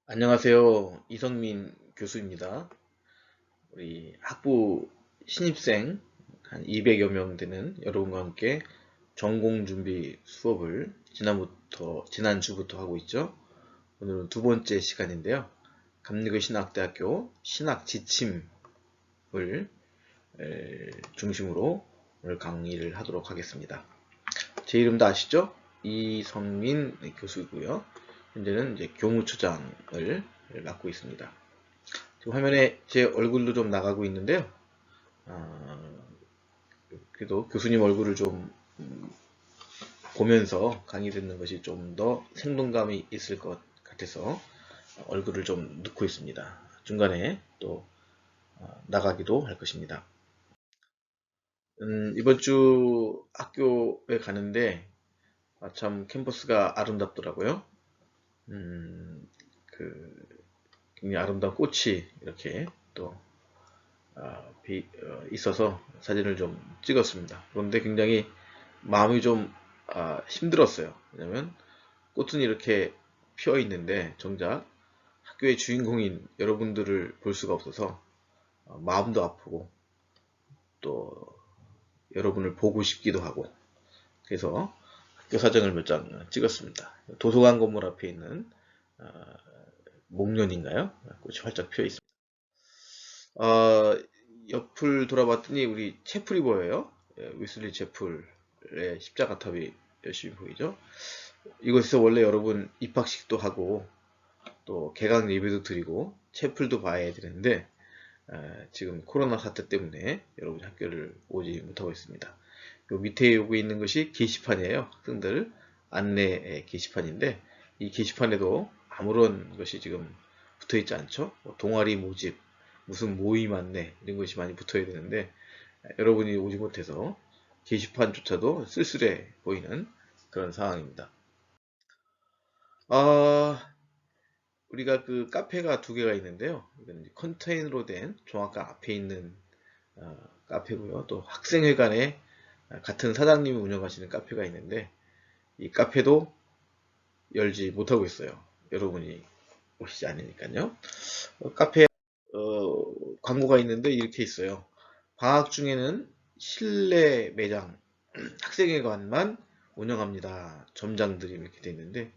안녕하세요. 이성민 교수입니다. 우리 학부 신입생 한 200여 명 되는 여러분과 함께 전공 준비 수업을 지난주부터 하고 있죠. 오늘은 두 번째 시간인데요. 감리교 신학대학교 신학 지침을 중심으로 오늘 강의를 하도록 하겠습니다. 제 이름도 아시죠? 이성민 교수이고요. 현재는 이제 교무처장을 맡고 있습니다. 지금 화면에 제 얼굴도 좀 나가고 있는데요. 그래도 교수님 얼굴을 좀 보면서 강의 듣는 것이 좀 더 생동감이 있을 것 같아서 얼굴을 좀 넣고 있습니다. 중간에 또 나가기도 할 것입니다. 이번 주 학교에 가는데 참 캠퍼스가 아름답더라고요. 그 굉장히 아름다운 꽃이 이렇게 또 있어서 사진을 좀 찍었습니다. 그런데 굉장히 마음이 좀 힘들었어요. 왜냐면 꽃은 이렇게 피어 있는데 정작 학교의 주인공인 여러분들을 볼 수가 없어서 마음도 아프고 또 여러분을 보고 싶기도 하고 그래서 학교 사진을 몇 장 찍었습니다. 도서관 건물 앞에 있는 목련인가요? 꽃이 활짝 피어 있습니다. 옆을 돌아봤더니 우리 채플이 보여요. 위슬리 채플의 십자가탑이 열심히 보이죠. 이곳에서 원래 여러분 입학식도 하고 또 개강 예배도 드리고 채플도 봐야 되는데 지금 코로나 사태 때문에 여러분 학교를 오지 못하고 있습니다. 요 밑에 여기 있는 것이 게시판이에요. 학생들 안내 게시판인데 이 게시판에도 아무런 것이 지금 붙어 있지 않죠. 동아리 모집, 무슨 모임 안내 이런 것이 많이 붙어야 되는데 여러분이 오지 못해서 게시판조차도 쓸쓸해 보이는 그런 상황입니다. 우리가 그 카페가 두 개가 있는데요. 이건 컨테이너로 된 종합관 앞에 있는 카페고요. 또 학생회관에 같은 사장님이 운영하시는 카페가 있는데 이 카페도 열지 못하고 있어요. 여러분이 오시지 않으니까요. 카페 광고가 있는데 이렇게 있어요. 방학 중에는 실내 매장 학생회관만 운영합니다. 점장들이 이렇게 돼 있는데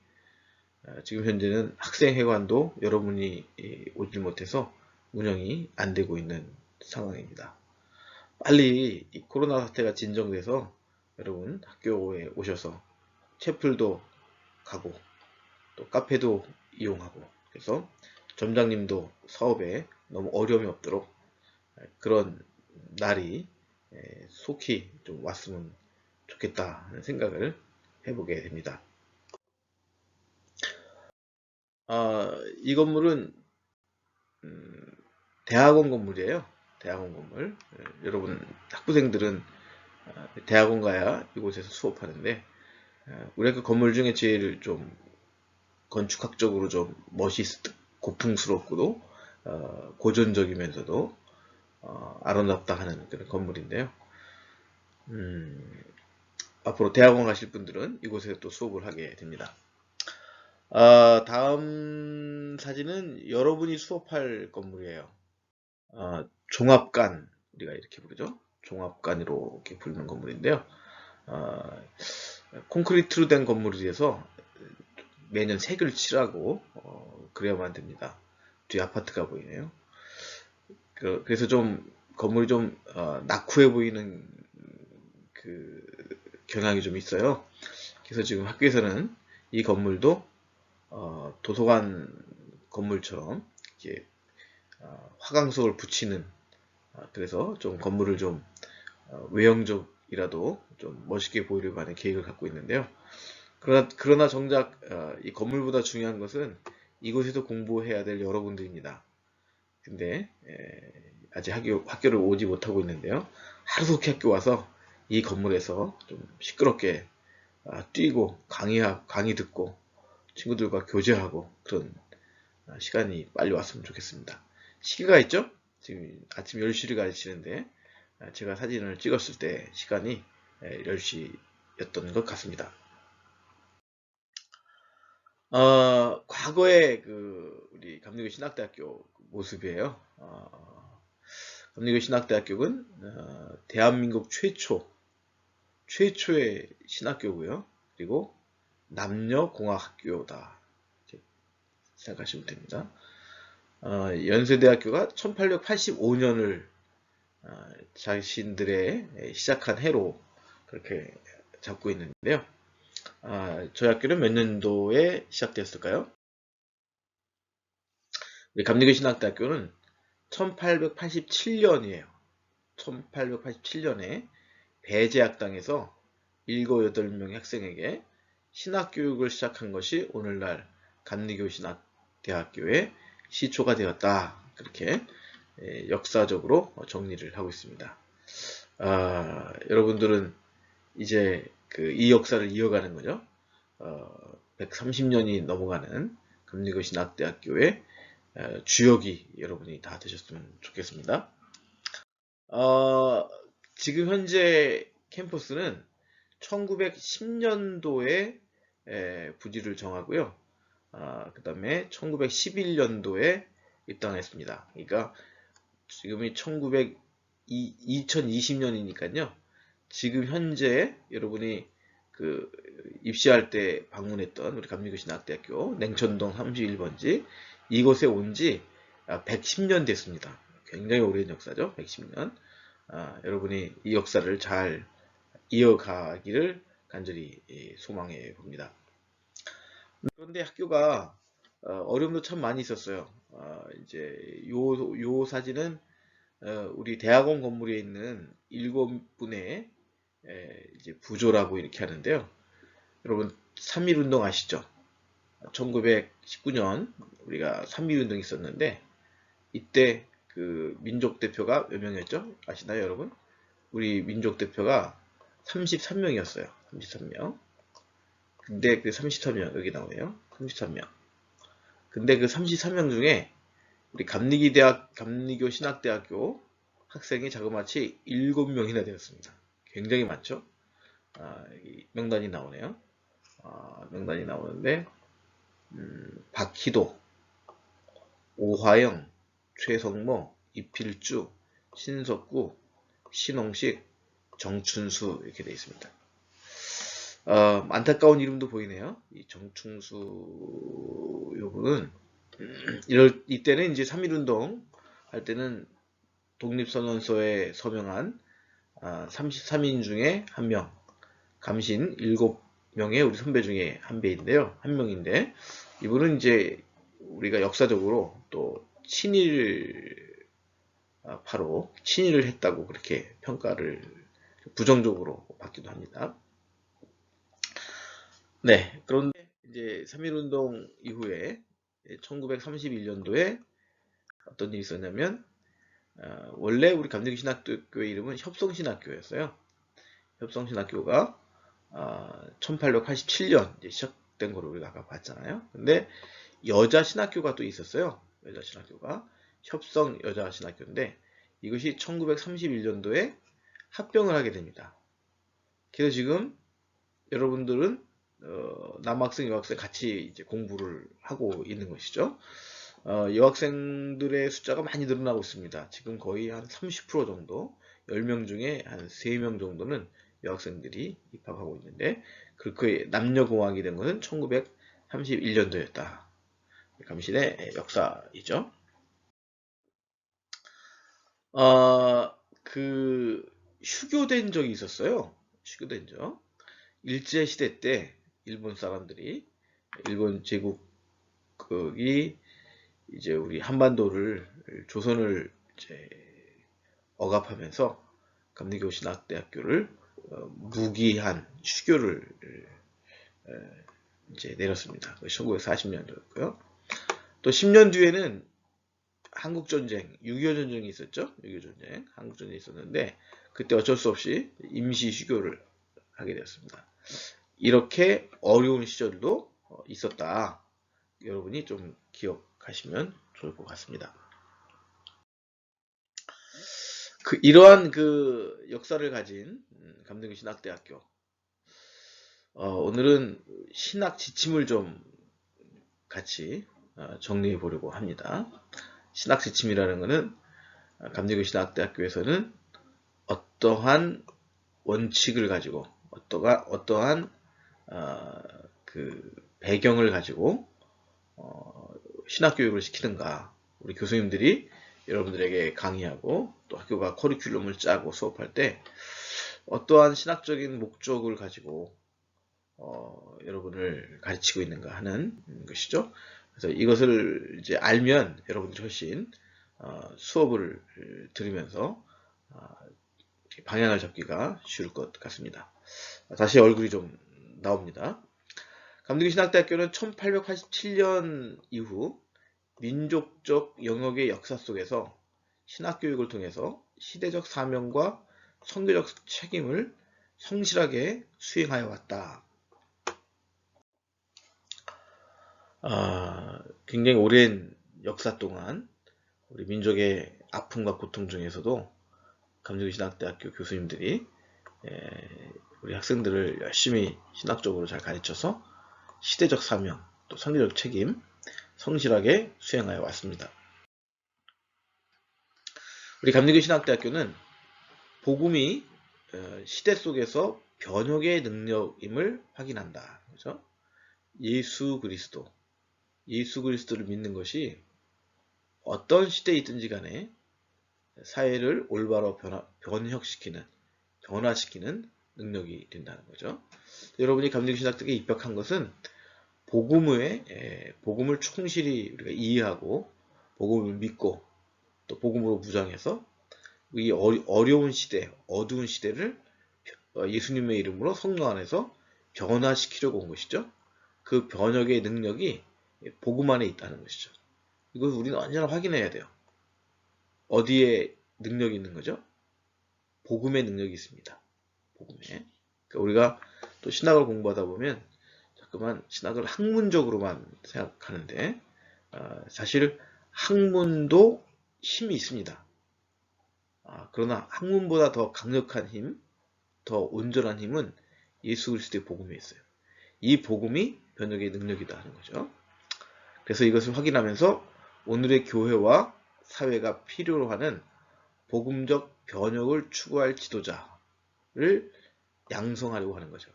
지금 현재는 학생회관도 여러분이 오지 못해서 운영이 안 되고 있는 상황입니다. 빨리 이 코로나 사태가 진정돼서 여러분 학교에 오셔서 채플도 가고 또 카페도 이용하고 그래서 점장님도 사업에 너무 어려움이 없도록 그런 날이 속히 좀 왔으면 좋겠다 하는 생각을 해보게 됩니다. 이 건물은 대학원 건물이에요. 대학원 건물. 여러분 학부생들은 대학원 가야 이곳에서 수업하는데 우리 그 건물 중에 제일 좀 건축학적으로 좀 고풍스럽고도 고전적이면서도 아름답다 하는 그런 건물인데요. 앞으로 대학원 가실 분들은 이곳에서 또 수업을 하게 됩니다. 다음 사진은 여러분이 수업할 건물이에요. 종합관, 우리가 이렇게 부르죠. 종합관으로 이렇게 부르는 건물인데요. 어, 콘크리트로 된 건물이라서 매년 색을 칠하고 그래야만 됩니다. 뒤에 아파트가 보이네요. 그래서 좀 건물이 좀 낙후해 보이는 그 경향이 좀 있어요. 그래서 지금 학교에서는 이 건물도 도서관 건물처럼 이렇게 화강석을 붙이는 그래서 좀 건물을 좀 외형적이라도 좀 멋있게 보이려고 하는 계획을 갖고 있는데요. 그러나 정작 이 건물보다 중요한 것은 이곳에서 공부해야 될 여러분들입니다. 근데 아직 학교를 오지 못하고 있는데요. 하루속히 학교 와서 이 건물에서 좀 시끄럽게 뛰고 강의 듣고 친구들과 교제하고 그런 시간이 빨리 왔으면 좋겠습니다. 시계가 있죠? 지금 아침 10시를 가르치는데 제가 사진을 찍었을 때 시간이 10시였던 것 같습니다. 과거에 우리 감리교 신학대학교 모습이에요. 감리교 신학대학교는 대한민국 최초의 신학교고요. 그리고 남녀공학학교다 생각하시면 됩니다. 연세대학교가 1885년을 자신들의 시작한 해로 그렇게 잡고 있는데요. 저희 학교는 몇 년도에 시작되었을까요? 우리 감리교 신학대학교는 1887년이에요. 1887년에 배제학당에서 7, 8명의 학생에게 신학교육을 시작한 것이 오늘날 감리교 신학대학교의 시초가 되었다. 그렇게 역사적으로 정리를 하고 있습니다. 여러분들은 이제 이 역사를 이어가는 거죠. 130년이 넘어가는 감리교 신학대학교의 주역이 여러분이 다 되셨으면 좋겠습니다. 지금 현재 캠퍼스는 1910년도에 부지를 정하고요. 그 다음에 1911년도에 입당했습니다. 그러니까 지금이 2020년이니까요. 지금 현재 여러분이 입시할 때 방문했던 우리 감리교 신학대학교 냉천동 31번지 이곳에 온 지 110년 됐습니다. 굉장히 오랜 역사죠. 110년. 여러분이 이 역사를 잘 이어가기를 간절히 소망해 봅니다. 그런데 학교가 어려움도 참 많이 있었어요. 이제 요 사진은 우리 대학원 건물에 있는 7분의 이제 부조라고 이렇게 하는데요. 여러분 3.1운동 아시죠? 1919년 우리가 3.1운동이 있었는데 이때 민족 대표가 몇 명이었죠? 아시나요, 여러분? 우리 민족 대표가 33명이었어요. 33명. 근데 33명 여기 나오네요. 33명. 근데 33명 중에 우리 감리교 신학대학교 학생이 자그마치 7명이나 되었습니다. 굉장히 많죠? 명단이 나오네요. 명단이 나오는데 박희도, 오화영, 최성모, 이필주, 신석구, 신홍식, 정춘수 이렇게 되어 있습니다. 안타까운 이름도 보이네요. 이 정춘수 요분은 이때는 이제 3.1운동 할 때는 독립선언서에 서명한 33인 중에 한 명, 감신 7명의 우리 선배 중에 한 명인데 이분은 이제 우리가 역사적으로 또 친일파로 친일을 했다고 그렇게 평가를 부정적으로 받기도 합니다. 네, 그런데 이제 3.1운동 이후에 1931년도에 어떤 일이 있었냐면 원래 우리 감리교 신학교의 이름은 협성신학교였어요. 협성신학교가 1887년 이제 시작된 거로 우리가 아까 봤잖아요. 근데 여자 신학교가 또 있었어요. 여자 신학교가 협성 여자 신학교인데 이것이 1931년도에 합병을 하게 됩니다. 그래서 지금 여러분들은 남학생, 여학생 같이 이제 공부를 하고 있는 것이죠. 여학생들의 숫자가 많이 늘어나고 있습니다. 지금 거의 한 30% 정도, 10명 중에 한 3명 정도는 여학생들이 입학하고 있는데, 그렇게 남녀공학이 된 것은 1931년도였다. 감신의 역사이죠. 휴교된 적이 있었어요. 휴교된 적. 일제시대 때 일본 사람들이, 일본 제국이 이제 우리 한반도를, 조선을 이제 억압하면서 감리교 신학대학교를 무기한 휴교를 이제 내렸습니다. 1940년도였고요. 또 10년 뒤에는 한국전쟁, 6.25 전쟁이 있었죠. 6.25 전쟁, 한국전쟁이 있었는데 그때 어쩔 수 없이 임시 휴교를 하게 되었습니다. 이렇게 어려운 시절도 있었다. 여러분이 좀 기억하시면 좋을 것 같습니다. 이러한 역사를 가진 감리교 신학대학교. 오늘은 신학 지침을 좀 같이 정리해 보려고 합니다. 신학 지침이라는 것은 감리교 신학대학교에서는 어떠한 원칙을 가지고 어떠한 그 배경을 가지고 신학교육을 시키는가, 우리 교수님들이 여러분들에게 강의하고 또 학교가 커리큘럼을 짜고 수업할 때 어떠한 신학적인 목적을 가지고 여러분을 가르치고 있는가 하는 것이죠. 그래서 이것을 이제 알면 여러분들이 훨씬 수업을 들으면서 방향을 잡기가 쉬울 것 같습니다. 다시 얼굴이 좀 나옵니다. 감리교 신학대학교는 1887년 이후 민족적 영역의 역사 속에서 신학교육을 통해서 시대적 사명과 선교적 책임을 성실하게 수행하여 왔다. 굉장히 오랜 역사 동안 우리 민족의 아픔과 고통 중에서도 감리교 신학대학교 교수님들이 우리 학생들을 열심히 신학적으로 잘 가르쳐서 시대적 사명, 또 선교적 책임 성실하게 수행하여 왔습니다. 우리 감리교 신학대학교는 복음이 시대 속에서 변혁의 능력임을 확인한다. 그렇죠? 예수 그리스도를 믿는 것이 어떤 시대에 있든지 간에 사회를 올바로 변화시키는 능력이 된다는 거죠. 여러분이 감리교 신학대학교에 입학한 것은 복음을 충실히 우리가 이해하고 복음을 믿고 또 복음으로 무장해서 이 어려운 시대, 어두운 시대를 예수님의 이름으로 성령 안에서 변화시키려고 온 것이죠. 그 변혁의 능력이 복음 안에 있다는 것이죠. 이걸 우리는 언제나 확인해야 돼요. 어디에 능력이 있는 거죠? 복음의 능력이 있습니다. 복음에. 그러니까 우리가 또 신학을 공부하다 보면 자꾸만 신학을 학문적으로만 생각하는데 사실 학문도 힘이 있습니다. 그러나 학문보다 더 강력한 힘, 더 온전한 힘은 예수 그리스도의 복음에 있어요. 이 복음이 변혁의 능력이다 하는 거죠. 그래서 이것을 확인하면서 오늘의 교회와 사회가 필요로 하는 복음적 변혁을 추구할 지도자를 양성하려고 하는 거죠.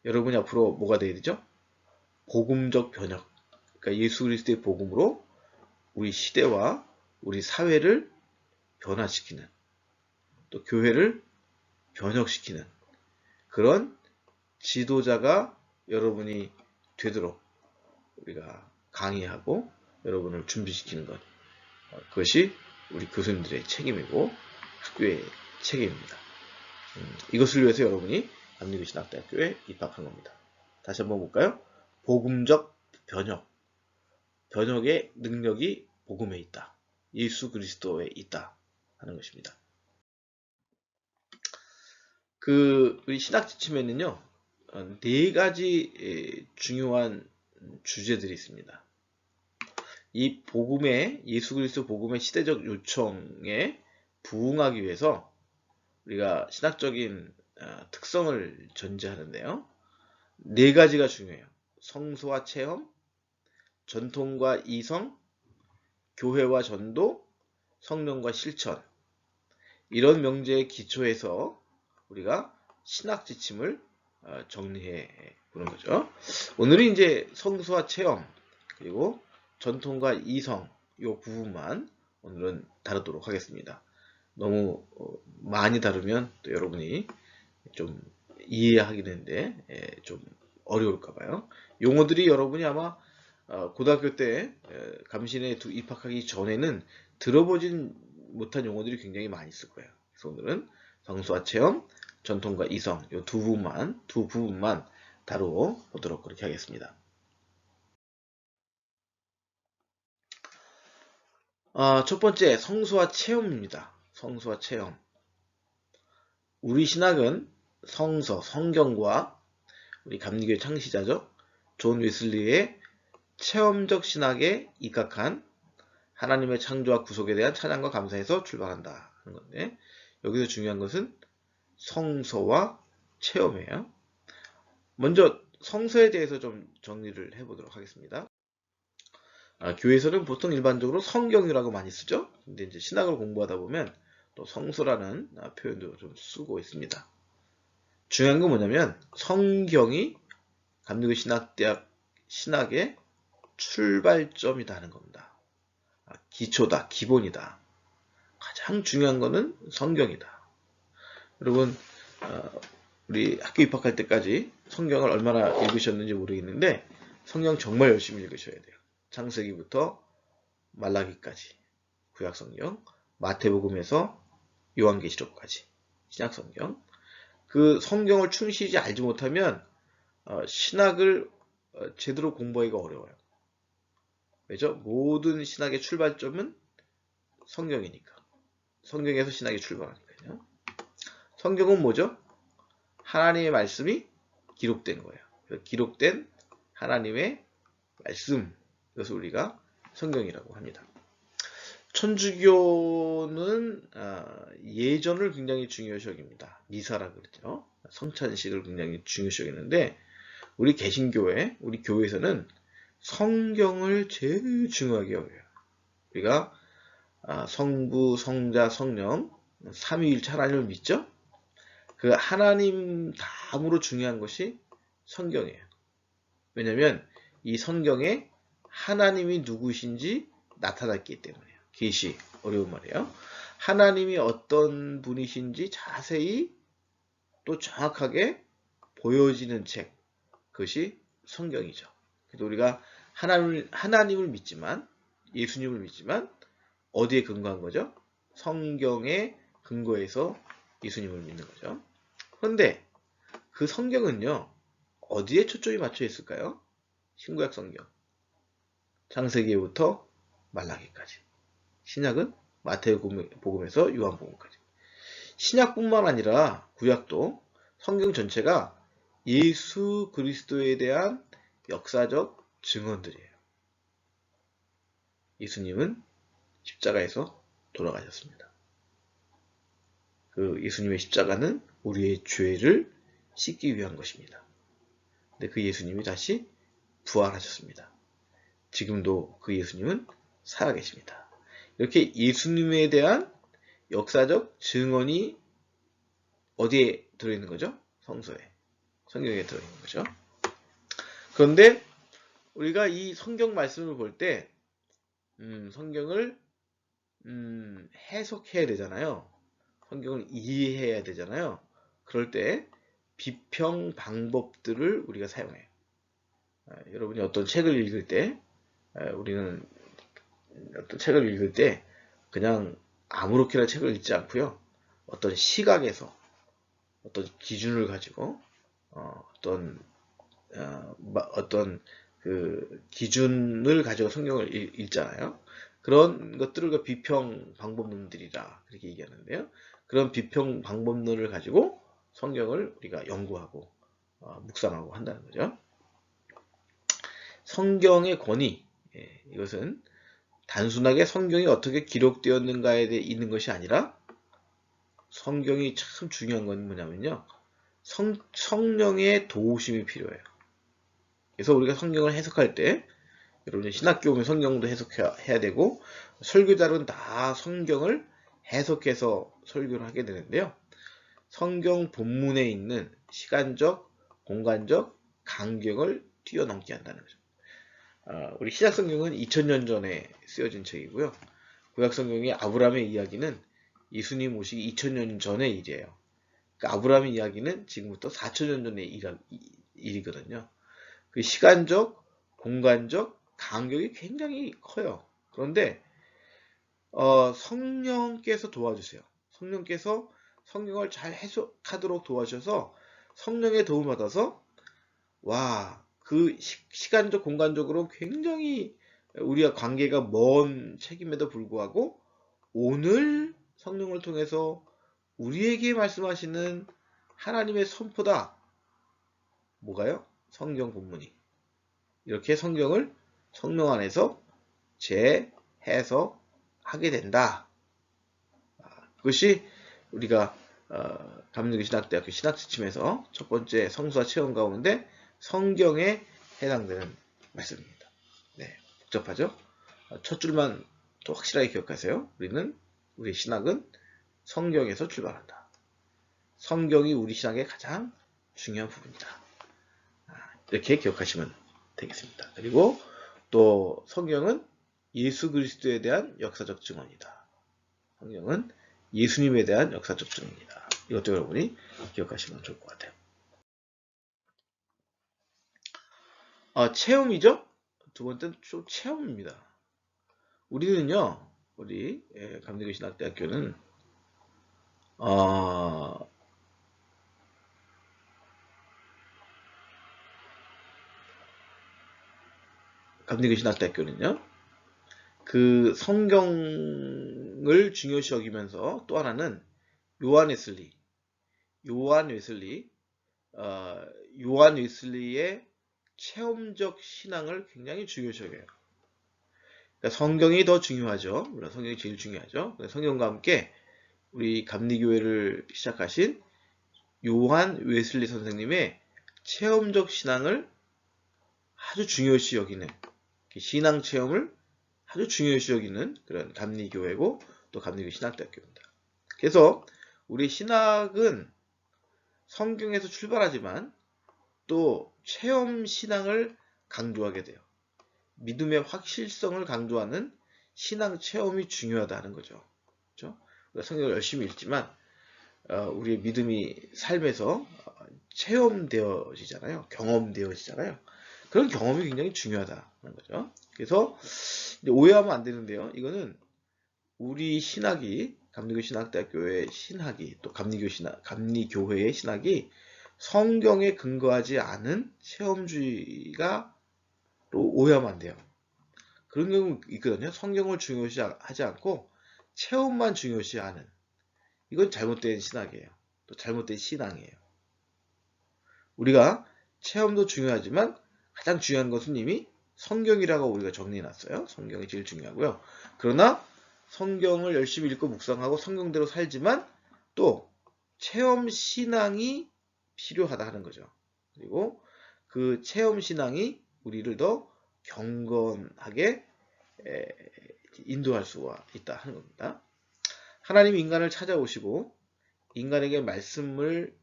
여러분이 앞으로 뭐가 되어야 되죠? 복음적 변혁. 그러니까 예수 그리스도의 복음으로 우리 시대와 우리 사회를 변화시키는, 또 교회를 변혁시키는 그런 지도자가 여러분이 되도록 우리가 강의하고 여러분을 준비시키는 것, 그것이 우리 교수님들의 책임이고 학교의 책임입니다. 이것을 위해서 여러분이 감리교 신학대학교에 입학한 겁니다. 다시 한번 볼까요? 복음적 변혁의 능력이 복음에 있다. 예수 그리스도에 있다 하는 것입니다. 우리 신학 지침에는요, 4가지 중요한 주제들이 있습니다. 이 예수 그리스도 복음의 시대적 요청에 부응하기 위해서 우리가 신학적인 특성을 전제하는데요. 4가지가 중요해요. 성소와 체험, 전통과 이성, 교회와 전도, 성령과 실천. 이런 명제에 기초해서 우리가 신학 지침을 정리해 보는 거죠. 오늘은 이제 성소와 체험, 그리고 전통과 이성, 이 부분만 오늘은 다루도록 하겠습니다. 너무 많이 다루면 또 여러분이 좀 이해하기는데 좀 어려울까봐요. 용어들이 여러분이 아마 고등학교 때 감신에 입학하기 전에는 들어보진 못한 용어들이 굉장히 많이 있을 거예요. 그래서 오늘은 성소와 체험, 전통과 이성 이 두 부분만 다루어 보도록 그렇게 하겠습니다. 첫 번째 성소와 체험입니다. 성소와 체험. 우리 신학은 성경과 우리 감리교의 창시자죠. 존 웨슬리의 체험적 신학에 입각한 하나님의 창조와 구속에 대한 찬양과 감사에서 출발한다 하는 건데, 여기서 중요한 것은 성소와 체험이에요. 먼저 성소에 대해서 좀 정리를 해보도록 하겠습니다. 교회에서는 보통 일반적으로 성경이라고 많이 쓰죠. 근데 이제 신학을 공부하다 보면 또 성서라는 표현도 좀 쓰고 있습니다. 중요한 건 뭐냐면 성경이 감리교 신학대학 신학의 출발점이다 하는 겁니다. 기초다, 기본이다. 가장 중요한 거는 성경이다. 여러분, 우리 학교 입학할 때까지 성경을 얼마나 읽으셨는지 모르겠는데 성경 정말 열심히 읽으셔야 돼요. 창세기부터 말라기까지 구약성경, 마태복음에서 요한계시록까지 신약성경. 그 성경을 충실히 알지 못하면 신학을 제대로 공부하기가 어려워요. 왜죠? 모든 신학의 출발점은 성경이니까. 성경에서 신학이 출발하니까요. 성경은 뭐죠? 하나님의 말씀이 기록된 거예요. 기록된 하나님의 말씀, 이것을 우리가 성경이라고 합니다. 천주교는 예전을 굉장히 중요시 여깁니다. 미사라 그러죠. 성찬식을 굉장히 중요시 여기는데 우리 개신교회, 우리 교회에서는 성경을 제일 중요하게 여겨요. 우리가 성부, 성자, 성령 삼위일체 하나님을 믿죠? 그 하나님 다음으로 중요한 것이 성경이에요. 왜냐하면 이 성경에 하나님이 누구신지 나타났기 때문이에요. 계시, 어려운 말이에요. 하나님이 어떤 분이신지 자세히 또 정확하게 보여지는 책, 그것이 성경이죠. 그래서 우리가 하나님을 믿지만, 예수님을 믿지만 어디에 근거한 거죠? 성경에 근거해서 예수님을 믿는 거죠. 그런데 그 성경은요, 어디에 초점이 맞춰 있을까요? 신구약 성경. 창세기부터 말라기까지. 신약은 마태복음에서 요한복음까지. 신약뿐만 아니라 구약도 성경 전체가 예수 그리스도에 대한 역사적 증언들이에요. 예수님은 십자가에서 돌아가셨습니다. 그 예수님의 십자가는 우리의 죄를 씻기 위한 것입니다. 근데 그 예수님이 다시 부활하셨습니다. 지금도 그 예수님은 살아계십니다. 이렇게 예수님에 대한 역사적 증언이 어디에 들어있는 거죠? 성서에, 성경에 들어있는 거죠. 그런데 우리가 이 성경 말씀을 볼 때 성경을 해석해야 되잖아요. 성경을 이해해야 되잖아요. 그럴 때 비평 방법들을 우리가 사용해요. 여러분이 어떤 책을 읽을 때 우리는 어떤 책을 읽을 때 그냥 아무렇게나 책을 읽지 않고요. 어떤 시각에서 어떤 기준을 가지고 어떤 그 기준을 가지고 성경을 읽잖아요. 그런 것들을 비평 방법론들이라 그렇게 얘기하는데요. 그런 비평 방법론을 가지고 성경을 우리가 연구하고 묵상하고 한다는 거죠. 성경의 권위, 이것은 단순하게 성경이 어떻게 기록되었는가에 대해 있는 것이 아니라 성경이 참 중요한 건 뭐냐면요. 성령의 도우심이 필요해요. 그래서 우리가 성경을 해석할 때 여러분 신학교 오면 성경도 해석해야 되고 설교자들은 다 성경을 해석해서 설교를 하게 되는데요. 성경 본문에 있는 시간적, 공간적 간격을 뛰어넘게 한다는 거죠. 우리 신약 성경은 2000년 전에 쓰여진 책이고요. 구약 성경의 아브라함의 이야기는 예수님 오시기 2000년 전의 일이에요. 그러니까 아브라함의 이야기는 지금부터 4000년 전의 일이거든요. 그 시간적, 공간적 간격이 굉장히 커요. 그런데 성령께서 도와주세요. 성령께서 성경을 잘 해석하도록 도와주셔서 성령의 도움을 받아서 그 시간적, 공간적으로 굉장히 우리와 관계가 먼 책임에도 불구하고 오늘 성령을 통해서 우리에게 말씀하시는 하나님의 선포다. 뭐가요? 성경 본문이. 이렇게 성경을 성령 안에서 재해석하게 된다. 그것이 우리가 감리교 신학대학교 신학지침에서 첫 번째 성수와 체험 가운데 성경에 해당되는 말씀입니다. 네, 복잡하죠? 첫 줄만 또 확실하게 기억하세요. 우리 신학은 성경에서 출발한다. 성경이 우리 신학의 가장 중요한 부분이다. 이렇게 기억하시면 되겠습니다. 그리고 또 성경은 예수 그리스도에 대한 역사적 증언이다. 성경은 예수님에 대한 역사적 증언이다. 이것도 여러분이 기억하시면 좋을 것 같아요. 체험이죠? 두 번째는 좀 체험입니다. 우리는요, 우리 감리교 신학대학교는 감리교 신학대학교는요, 그 성경을 중요시 여기면서 또 하나는 요한 웨슬리의 체험적 신앙을 굉장히 중요시 여겨요. 그러니까 성경이 더 중요하죠. 물론 성경이 제일 중요하죠. 성경과 함께 우리 감리교회를 시작하신 요한 웨슬리 선생님의 체험적 신앙을 아주 중요시 여기는, 신앙 체험을 아주 중요시 여기는 그런 감리교회고 또 감리교 신학대학교입니다. 그래서 우리 신학은 성경에서 출발하지만 또 체험 신앙을 강조하게 돼요. 믿음의 확실성을 강조하는 신앙 체험이 중요하다는 거죠. 그렇죠? 우리가 성경을 열심히 읽지만 우리의 믿음이 삶에서 체험되어지잖아요. 경험되어지잖아요. 그런 경험이 굉장히 중요하다는 거죠. 그래서 오해하면 안 되는데요. 이거는 우리 신학이 감리교 신학대학교의 신학이 또 감리교회의 신학이 성경에 근거하지 않은 체험주의가 또 오해하면 안 돼요. 그런 경우 있거든요. 성경을 중요시하지 않고 체험만 중요시하는, 이건 잘못된 신학이에요. 또 잘못된 신앙이에요. 우리가 체험도 중요하지만 가장 중요한 것은 이미 성경이라고 우리가 정리해놨어요. 성경이 제일 중요하고요. 그러나 성경을 열심히 읽고 묵상하고 성경대로 살지만 또 체험 신앙이 필요하다 하는 거죠. 그리고 그 체험 신앙이 우리를 더 경건하게 인도할 수가 있다 하는 겁니다. 하나님이 인간을 찾아오시고 인간에게 말씀을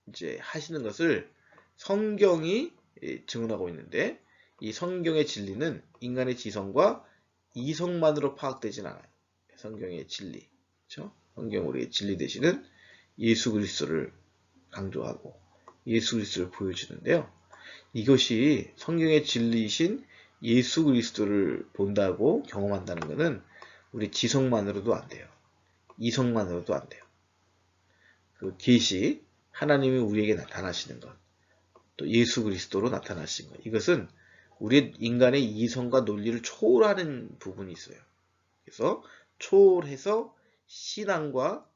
이제 하시는 것을 성경이 증언하고 있는데, 이 성경의 진리는 인간의 지성과 이성만으로 파악되진 않아요. 성경의 진리, 그렇죠? 성경 우리의 진리 되시는 예수 그리스도를 강조하고 예수 그리스도를 보여주는데요. 이것이 성경의 진리이신 예수 그리스도를 본다고 경험한다는 것은 우리 지성만으로도 안 돼요. 이성만으로도 안 돼요. 그 계시, 하나님이 우리에게 나타나시는 것, 또 예수 그리스도로 나타나신 것, 이것은 우리 인간의 이성과 논리를 초월하는 부분이 있어요. 그래서 초월해서 신앙과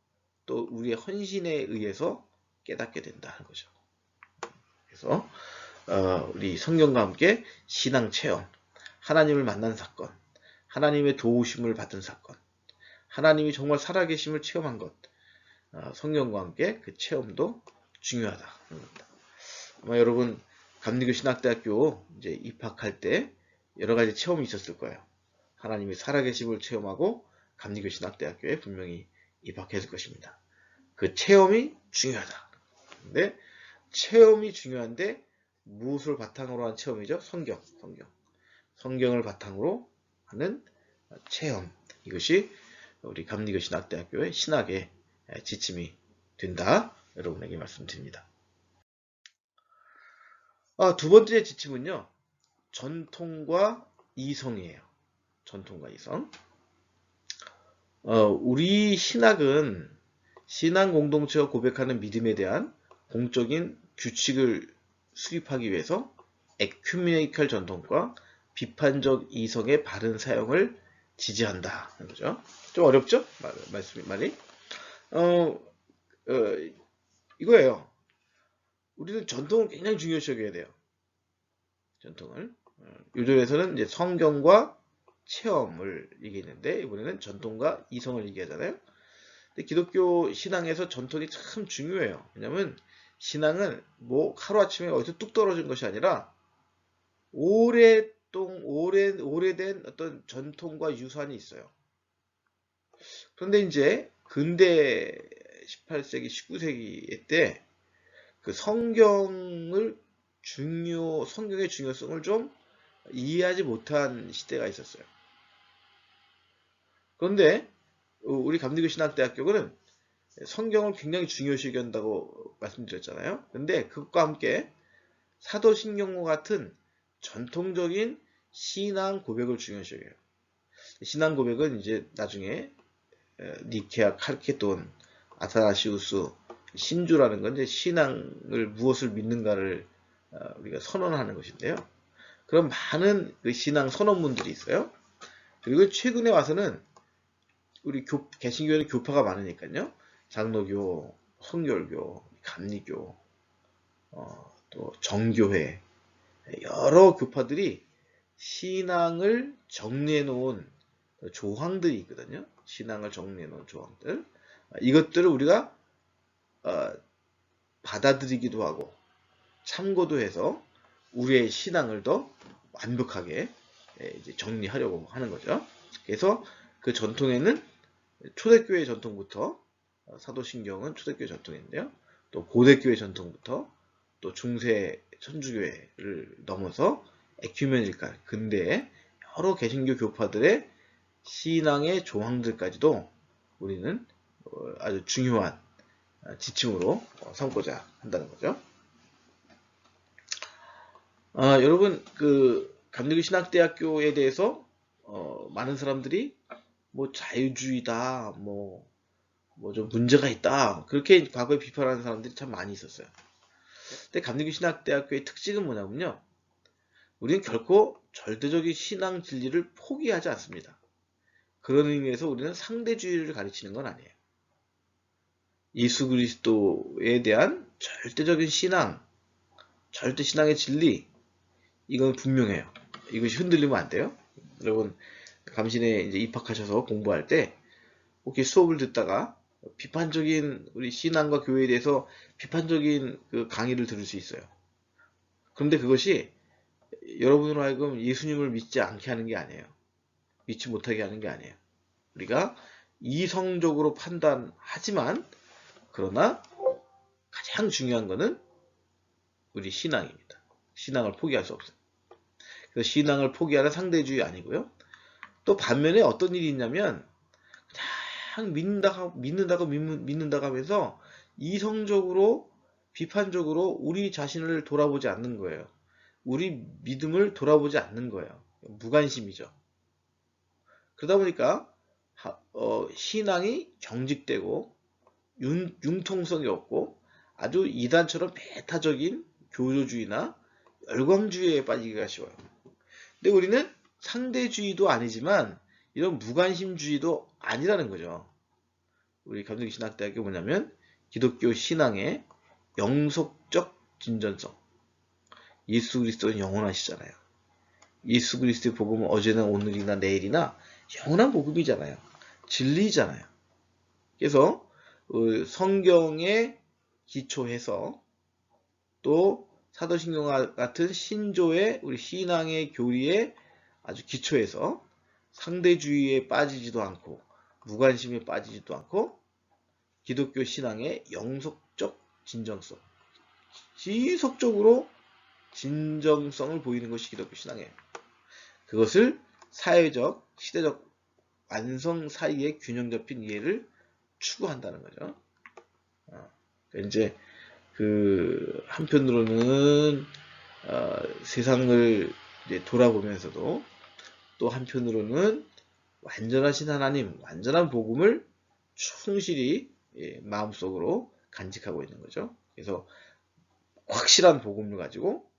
또 우리의 헌신에 의해서 깨닫게 된다는 거죠. 그래서 우리 성경과 함께 신앙 체험, 하나님을 만난 사건, 하나님의 도우심을 받은 사건, 하나님이 정말 살아계심을 체험한 것, 성경과 함께 그 체험도 중요하다는 겁니다. 아마 여러분 감리교 신학대학교 이제 입학할 때 여러 가지 체험이 있었을 거예요. 하나님의 살아계심을 체험하고 감리교 신학대학교에 분명히 입학했을 것입니다. 그 체험이 중요하다. 근데 체험이 중요한데 무엇을 바탕으로 한 체험이죠? 성경을 바탕으로 하는 체험. 이것이 우리 감리교 신학대학교의 신학의 지침이 된다. 여러분에게 말씀드립니다. 두 번째 지침은요. 전통과 이성이에요. 전통과 이성. 우리 신학은 신앙 공동체가 고백하는 믿음에 대한 공적인 규칙을 수립하기 위해서 에큐메니컬 전통과 비판적 이성의 바른 사용을 지지한다. 그죠? 좀 어렵죠? 말이. 이거예요. 우리는 전통을 굉장히 중요시 여겨야 돼요. 전통을. 요절에서는 이제 성경과 체험을 얘기했는데 이번에는 전통과 이성을 얘기하잖아요. 근데 기독교 신앙에서 전통이 참 중요해요. 왜냐면 신앙은 뭐 하루아침에 어디서 뚝 떨어진 것이 아니라 오래된 어떤 전통과 유산이 있어요. 그런데 이제 근대 18세기, 19세기 때 그 성경의 중요성을 좀 이해하지 못한 시대가 있었어요. 그런데 우리 감리교 신학대학교는 성경을 굉장히 중요시 여긴다고 말씀드렸잖아요. 근데 그것과 함께 사도신경과 같은 전통적인 신앙 고백을 중요시 여겨요. 신앙 고백은 이제 나중에 니케아, 칼케돈, 아타나시우스, 신주라는 건 이제 신앙을 무엇을 믿는가를 우리가 선언하는 것인데요. 그런 많은 그 신앙 선언문들이 있어요. 그리고 최근에 와서는 우리 개신교는 교파가 많으니까요. 장로교, 성결교, 감리교, 또 정교회 여러 교파들이 신앙을 정리해 놓은 조항들이 있거든요. 신앙을 정리해 놓은 조항들. 이것들을 우리가 받아들이기도 하고 참고도 해서 우리의 신앙을 더 완벽하게 이제 정리하려고 하는 거죠. 그래서 그 전통에는 초대교회 전통부터 사도신경은 초대교회 전통인데요. 또 고대교회 전통부터 또 중세 천주교회를 넘어서 에큐메니칼 근대의 여러 개신교 교파들의 신앙의 조항들까지도 우리는 아주 중요한 지침으로 삼고자 한다는 거죠. 여러분 그 감리교 신학대학교에 대해서 많은 사람들이 뭐 자유주의다, 뭐 좀 문제가 있다 그렇게 과거에 비판하는 사람들이 참 많이 있었어요. 근데 감리교 신학대학교의 특징은 뭐냐면요, 우리는 결코 절대적인 신앙 진리를 포기하지 않습니다. 그런 의미에서 우리는 상대주의를 가르치는 건 아니에요. 예수 그리스도에 대한 절대적인 신앙, 절대 신앙의 진리, 이건 분명해요. 이것이 흔들리면 안 돼요. 여러분 감신에 이제 입학하셔서 공부할 때 혹시 수업을 듣다가 비판적인 우리 신앙과 교회에 대해서 비판적인 그 강의를 들을 수 있어요. 그런데 그것이 여러분으로 하여금 예수님을 믿지 않게 하는 게 아니에요. 믿지 못하게 하는 게 아니에요. 우리가 이성적으로 판단하지만 그러나 가장 중요한 것은 우리 신앙입니다. 신앙을 포기할 수 없어요. 그래서 신앙을 포기하는 상대주의 아니고요. 또 반면에 어떤 일이 있냐면 그냥 믿는다고 하면서 이성적으로 비판적으로 우리 자신을 돌아보지 않는 거예요. 우리 믿음을 돌아보지 않는 거예요. 무관심이죠. 그러다 보니까 신앙이 경직되고 융통성이 없고 아주 이단처럼 배타적인 교조주의나 열광주의에 빠지기가 쉬워요. 근데 우리는 상대주의도 아니지만 이런 무관심주의도 아니라는 거죠. 우리 감리교 신학대학교 뭐냐면 기독교 신앙의 영속적 진전성. 예수 그리스도는 영원하시잖아요. 예수 그리스도의 복음은 어제나 오늘이나 내일이나 영원한 복음이잖아요. 진리잖아요. 그래서 성경에 기초해서 또 사도신경과 같은 신조의 우리 신앙의 교리에 아주 기초해서 상대주의에 빠지지도 않고 무관심에 빠지지도 않고 기독교 신앙의 영속적 진정성, 지속적으로 진정성을 보이는 것이 기독교 신앙이에요. 그것을 사회적, 시대적 완성 사이의 균형 잡힌 이해를 추구한다는 거죠. 이제 그 한편으로는 세상을 이제 돌아보면서도 또 한편으로는 완전하신 하나님, 완전한 복음을 충실히 마음속으로 간직하고 있는 거죠. 그래서 확실한 복음을 가지고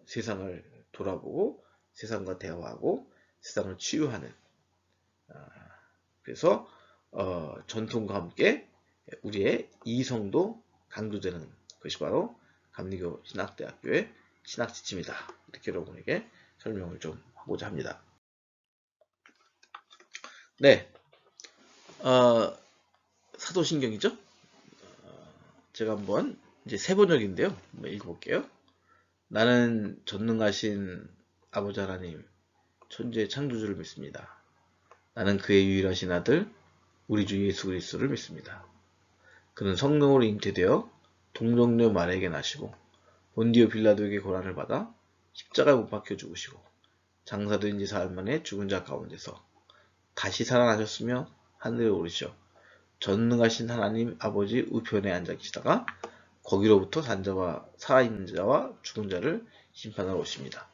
세상을 돌아보고 세상과 대화하고 세상을 치유하는, 그래서 전통과 함께 우리의 이성도 강조되는 것이 바로 감리교 신학대학교의 신학지침이다. 이렇게 여러분에게 설명을 좀 하고자 합니다. 네, 사도신경이죠. 제가 한번 이제 세 번역인데요. 한번 읽어볼게요. 나는 전능하신 아버지 하나님, 천지의 창조주를 믿습니다. 나는 그의 유일하신 아들 우리 주 예수 그리스도를 믿습니다. 그는 성령으로 잉태되어 동정녀 마리아에게 나시고 본디오 빌라도에게 고난을 받아 십자가에 못 박혀 죽으시고 장사된 지 사흘 만에 죽은 자 가운데서 다시 살아나셨으며 하늘에 오르시어 전능하신 하나님 아버지 우편에 앉아 계시다가 거기로부터 산자와 살아있는 자와 죽은 자를 심판하러 오십니다.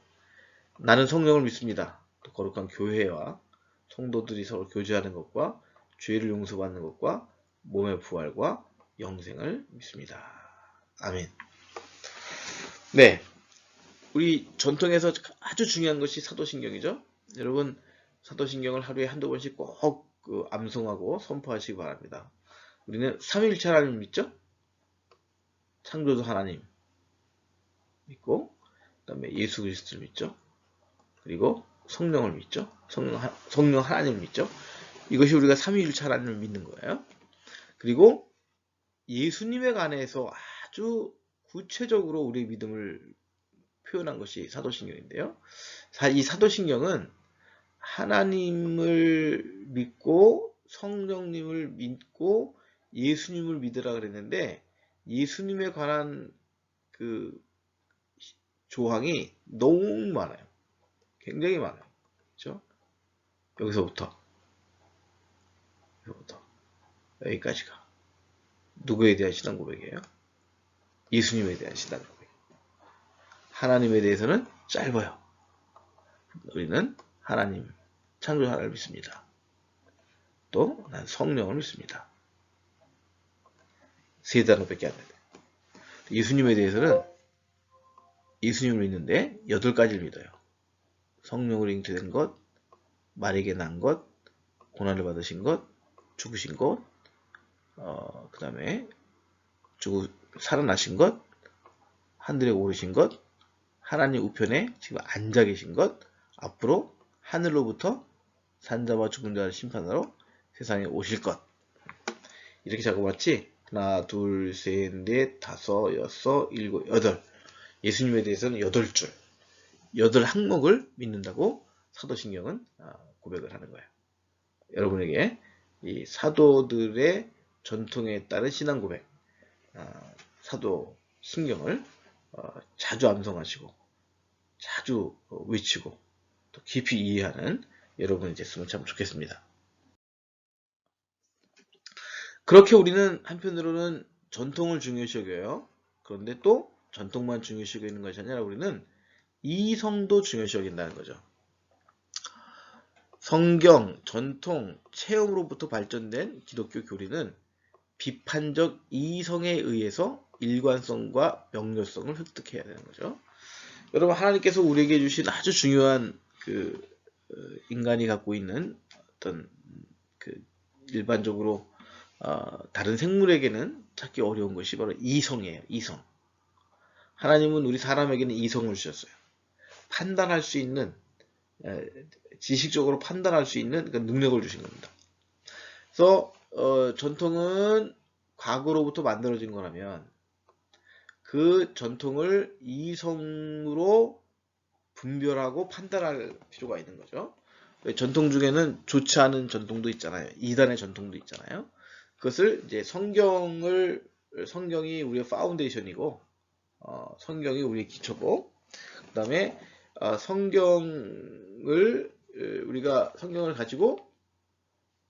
나는 성령을 믿습니다. 또 거룩한 교회와 성도들이 서로 교제하는 것과 죄를 용서받는 것과 몸의 부활과 영생을 믿습니다. 아멘. 네, 우리 전통에서 아주 중요한 것이 사도신경이죠. 여러분 사도신경을 하루에 한두 번씩 꼭 암송하고 선포하시기 바랍니다. 우리는 삼위일체 하나님 믿죠? 창조주 하나님 믿고 그 다음에 예수 그리스도를 믿죠. 그리고 성령을 믿죠. 성령 하나님을 믿죠. 이것이 우리가 삼위일체 하나님을 믿는 거예요. 그리고 예수님에 관해서 아주 구체적으로 우리의 믿음을 표현한 것이 사도신경인데요. 이 사도신경은 하나님을 믿고 성령님을 믿고 예수님을 믿으라 그랬는데 예수님에 관한 그 조항이 너무 많아요. 굉장히 많아요. 그렇죠? 여기서부터 여기까지가 누구에 대한 신앙 고백이에요? 예수님에 대한 신앙 고백. 하나님에 대해서는 짧아요. 우리는 하나님, 창조 하나를 믿습니다. 또 난 성령을 믿습니다. 세 단어밖에 안 돼요. 예수님에 대해서는 예수님을 믿는데 8가지를 믿어요. 성령으로 잉태된 것, 마리아에게 난 것, 고난을 받으신 것, 죽으신 것, 그 다음에 살아나신 것, 하늘에 오르신 것, 하나님 우편에 지금 앉아 계신 것, 앞으로 하늘로부터 산자와 죽은 자를 심판하러 세상에 오실 것. 이렇게 적어봤지? 하나, 둘, 셋, 넷, 다섯, 여섯, 일곱, 여덟. 예수님에 대해서는 8줄, 8항목을 믿는다고 사도신경은 고백을 하는 거예요. 여러분에게 이 사도들의 전통에 따른 신앙 고백, 사도신경을 자주 암송하시고 자주 외치고 또 깊이 이해하는 여러분이 됐으면 참 좋겠습니다. 그렇게 우리는 한편으로는 전통을 중요시 여겨요. 그런데 또 전통만 중요시 여기는 것이 아니라 우리는 이성도 중요시 여긴다는 거죠. 성경, 전통, 체험으로부터 발전된 기독교 교리는 비판적 이성에 의해서 일관성과 명료성을 획득해야 되는 거죠. 여러분, 하나님께서 우리에게 주신 아주 중요한 인간이 갖고 있는 어떤 일반적으로 다른 생물에게는 찾기 어려운 것이 바로 이성이에요. 이성. 하나님은 우리 사람에게는 이성을 주셨어요. 판단할 수 있는, 지식적으로 판단할 수 있는 그 능력을 주신 겁니다. 그래서 전통은 과거로부터 만들어진 거라면 그 전통을 이성으로 분별하고 판단할 필요가 있는 거죠. 전통 중에는 좋지 않은 전통도 있잖아요. 이단의 전통도 있잖아요. 그것을 이제 성경이 우리의 파운데이션이고, 성경이 우리의 기초고, 그 다음에 우리가 성경을 가지고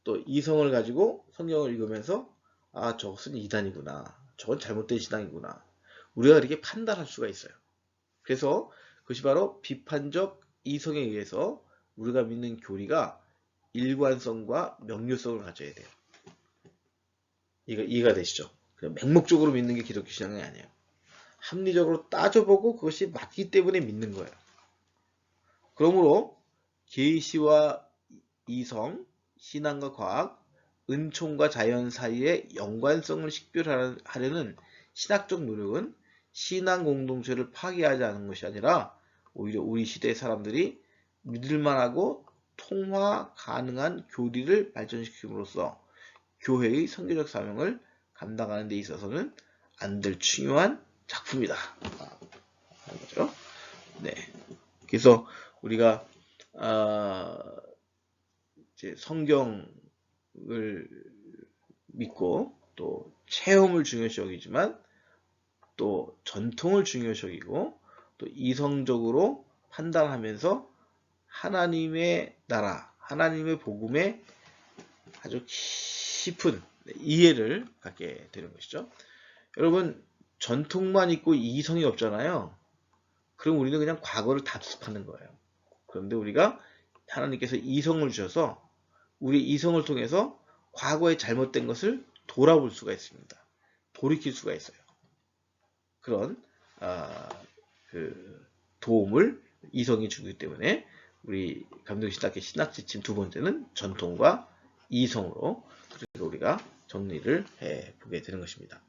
또 이성을 가지고 성경을 읽으면서 저것은 이단이구나, 저건 잘못된 신앙이구나, 우리가 이렇게 판단할 수가 있어요. 그래서 그것이 바로 비판적 이성에 의해서 우리가 믿는 교리가 일관성과 명료성을 가져야 돼요. 이해가 되시죠? 맹목적으로 믿는 게 기독교 신앙이 아니에요. 합리적으로 따져보고 그것이 맞기 때문에 믿는 거예요. 그러므로 계시와 이성, 신앙과 과학, 은총과 자연 사이의 연관성을 식별하려는 신학적 노력은 신앙 공동체를 파괴하지 않은 것이 아니라 오히려 우리 시대의 사람들이 믿을만하고 통화 가능한 교리를 발전시킴으로써 교회의 선교적 사명을 감당하는 데 있어서는 안 될 중요한 작품이다. 하는 거죠. 네. 그래서 우리가 이제 성경을 믿고 또 체험을 중요시 여기지만 또 전통을 중요시 여기고 또 이성적으로 판단하면서 하나님의 나라, 하나님의 복음에 아주 깊은 이해를 갖게 되는 것이죠. 여러분, 전통만 있고 이성이 없잖아요. 그럼 우리는 그냥 과거를 답습하는 거예요. 그런데 우리가 하나님께서 이성을 주셔서 우리 이성을 통해서 과거에 잘못된 것을 돌아볼 수가 있습니다. 돌이킬 수가 있어요. 그런 그 도움을 이성이 주기 때문에 우리 감동신학의 신학지침 두 번째는 전통과 이성으로 그래서 우리가 정리를 해보게 되는 것입니다.